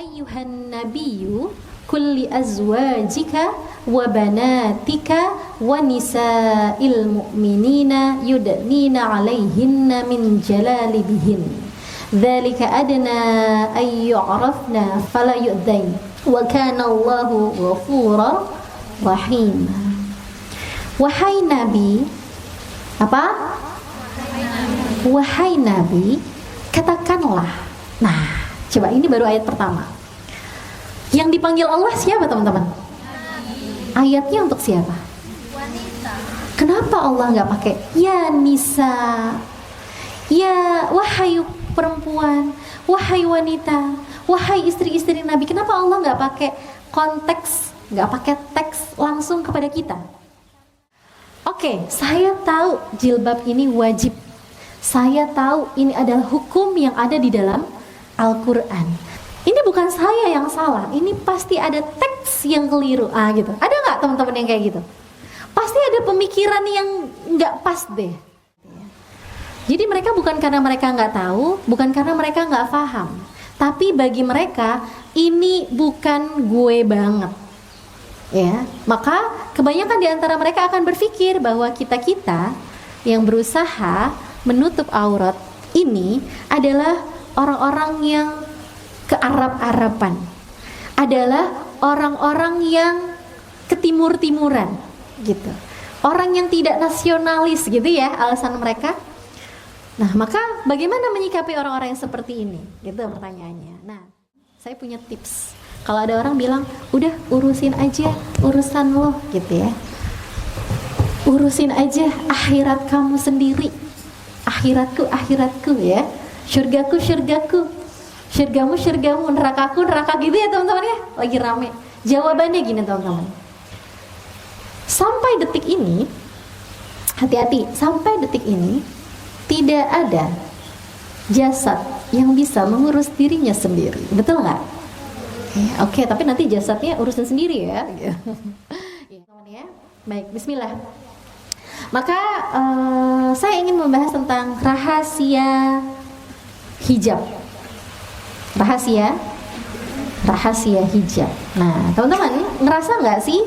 ayyuhan nabiyyu kulli azwajika wa banatika wa nisa'il mu'minina yudnina 'alaihinna min jalabibihin dzalika adna ay yu'rafna fala yu'dzain wa kana Allahu ghafurur rahim. Wahai Nabi, apa? Wahai Nabi, katakanlah. Nah, coba ini baru ayat pertama. Yang dipanggil Allah siapa teman-teman? Ayatnya untuk siapa? Wanita. Kenapa Allah nggak pakai ya nisa, ya wahai perempuan, wahai wanita, wahai istri-istri Nabi? Kenapa Allah nggak pakai konteks, nggak pakai teks langsung kepada kita? Oke, saya tahu jilbab ini wajib. Saya tahu ini adalah hukum yang ada di dalam Al-Quran. Ini bukan saya yang salah, ini pasti ada teks yang keliru. Gitu. Ada nggak teman-teman yang kayak gitu? Pasti ada pemikiran yang nggak pas deh. Jadi mereka bukan karena mereka nggak tahu, bukan karena mereka nggak paham, tapi bagi mereka ini bukan gue banget. Ya, maka kebanyakan di antara mereka akan berpikir bahwa kita yang berusaha menutup aurat ini adalah orang-orang yang ke-Arab-Araban, adalah orang-orang yang ke-timur-timuran gitu, orang yang tidak nasionalis gitu ya alasan mereka. Nah, maka bagaimana menyikapi orang-orang yang seperti ini? Gitu pertanyaannya. Nah, saya punya tips. Kalau ada orang bilang, udah urusin aja urusan lo gitu ya, urusin aja akhirat kamu sendiri, akhiratku ya, syurgaku, syurgamu, neraka gitu ya teman-teman ya, lagi rame. Jawabannya gini teman-teman, sampai detik ini, hati-hati, sampai detik ini tidak ada jasad yang bisa mengurus dirinya sendiri, betul nggak? Oke, tapi nanti jasadnya urusan sendiri ya. Ya. Baik, bismillah. Maka saya ingin membahas tentang rahasia hijab. Rahasia hijab. Nah, teman-teman ngerasa nggak sih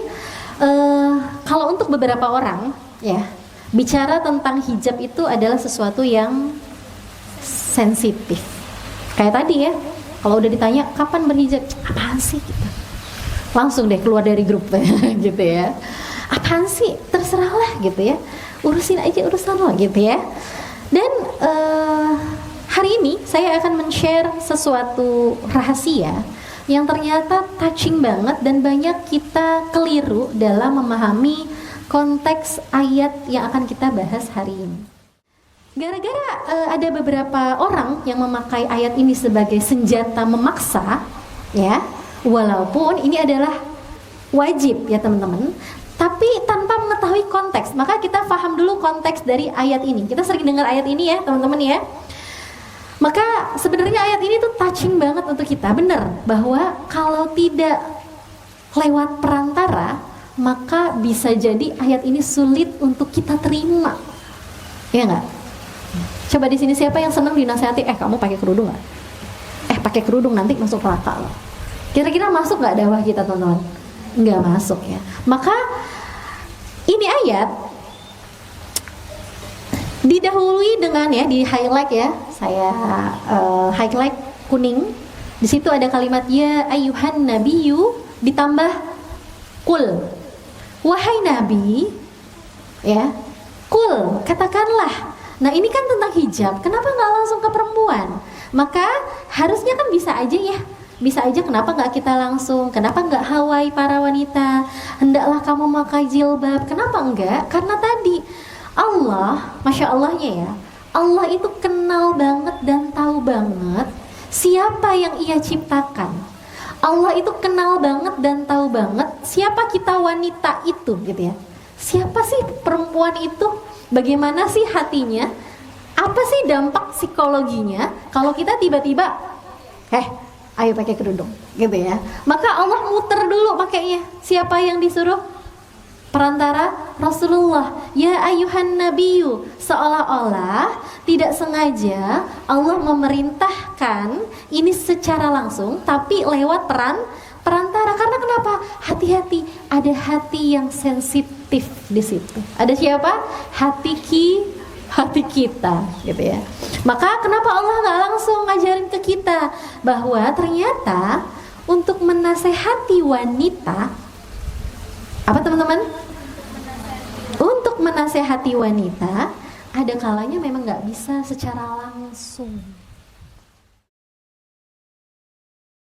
kalau untuk beberapa orang ya, bicara tentang hijab itu adalah sesuatu yang sensitif. Kayak tadi ya, kalau udah ditanya kapan berhijab, apaan sih gitu. Langsung deh keluar dari grup gitu ya. Apaan sih, terserahlah gitu ya. Urusin aja urusan lo gitu ya. Dan hari ini saya akan men-share sesuatu rahasia yang ternyata touching banget dan banyak kita keliru dalam memahami konteks ayat yang akan kita bahas hari ini. Gara-gara ada beberapa orang yang memakai ayat ini sebagai senjata memaksa, ya, walaupun ini adalah wajib ya teman-teman, tapi tanpa mengetahui konteks. Maka kita paham dulu konteks dari ayat ini. Kita sering dengar ayat ini ya teman-teman ya. Maka sebenarnya ayat ini tuh touching banget untuk kita, benar, bahwa kalau tidak lewat perantara, maka bisa jadi ayat ini sulit untuk kita terima, ya nggak? Coba di sini siapa yang senang dinasihati, kamu pakai kerudung nggak? Pakai kerudung nanti masuk neraka loh. Kira-kira masuk nggak dakwah kita teman-teman? Nggak masuk ya. Maka ini ayat didahului dengan ya, di highlight ya, saya highlight kuning. Di situ ada kalimat ya ayyuhan nabiyyu ditambah kul. Wahai Nabi, ya, kul, katakanlah. Nah ini kan tentang hijab, kenapa nggak langsung ke perempuan? Maka harusnya kan bisa aja ya, bisa aja, kenapa nggak kita langsung, kenapa nggak hawai para wanita, hendaklah kamu memakai jilbab, kenapa enggak? Karena tadi Allah, Masya Allahnya ya, Allah itu kenal banget dan tahu banget siapa yang ia ciptakan. Allah itu kenal banget dan tahu banget siapa kita wanita itu gitu ya. Siapa sih perempuan itu? Bagaimana sih hatinya? Apa sih dampak psikologinya kalau kita tiba-tiba ayo pakai kerudung gitu ya. Maka Allah muter dulu pakainya. Siapa yang disuruh? perantara Rasulullah. Ya ayuhan nabiyyu, seolah-olah tidak sengaja Allah memerintahkan ini secara langsung tapi lewat perantara. Karena kenapa? Hati-hati, ada hati yang sensitif di situ. Ada siapa? Hati kita, gitu ya. Maka kenapa Allah nggak langsung ngajarin ke kita bahwa ternyata untuk menasehati wanita, apa teman-teman? Untuk menasehati wanita, ada kalanya memang nggak bisa secara langsung.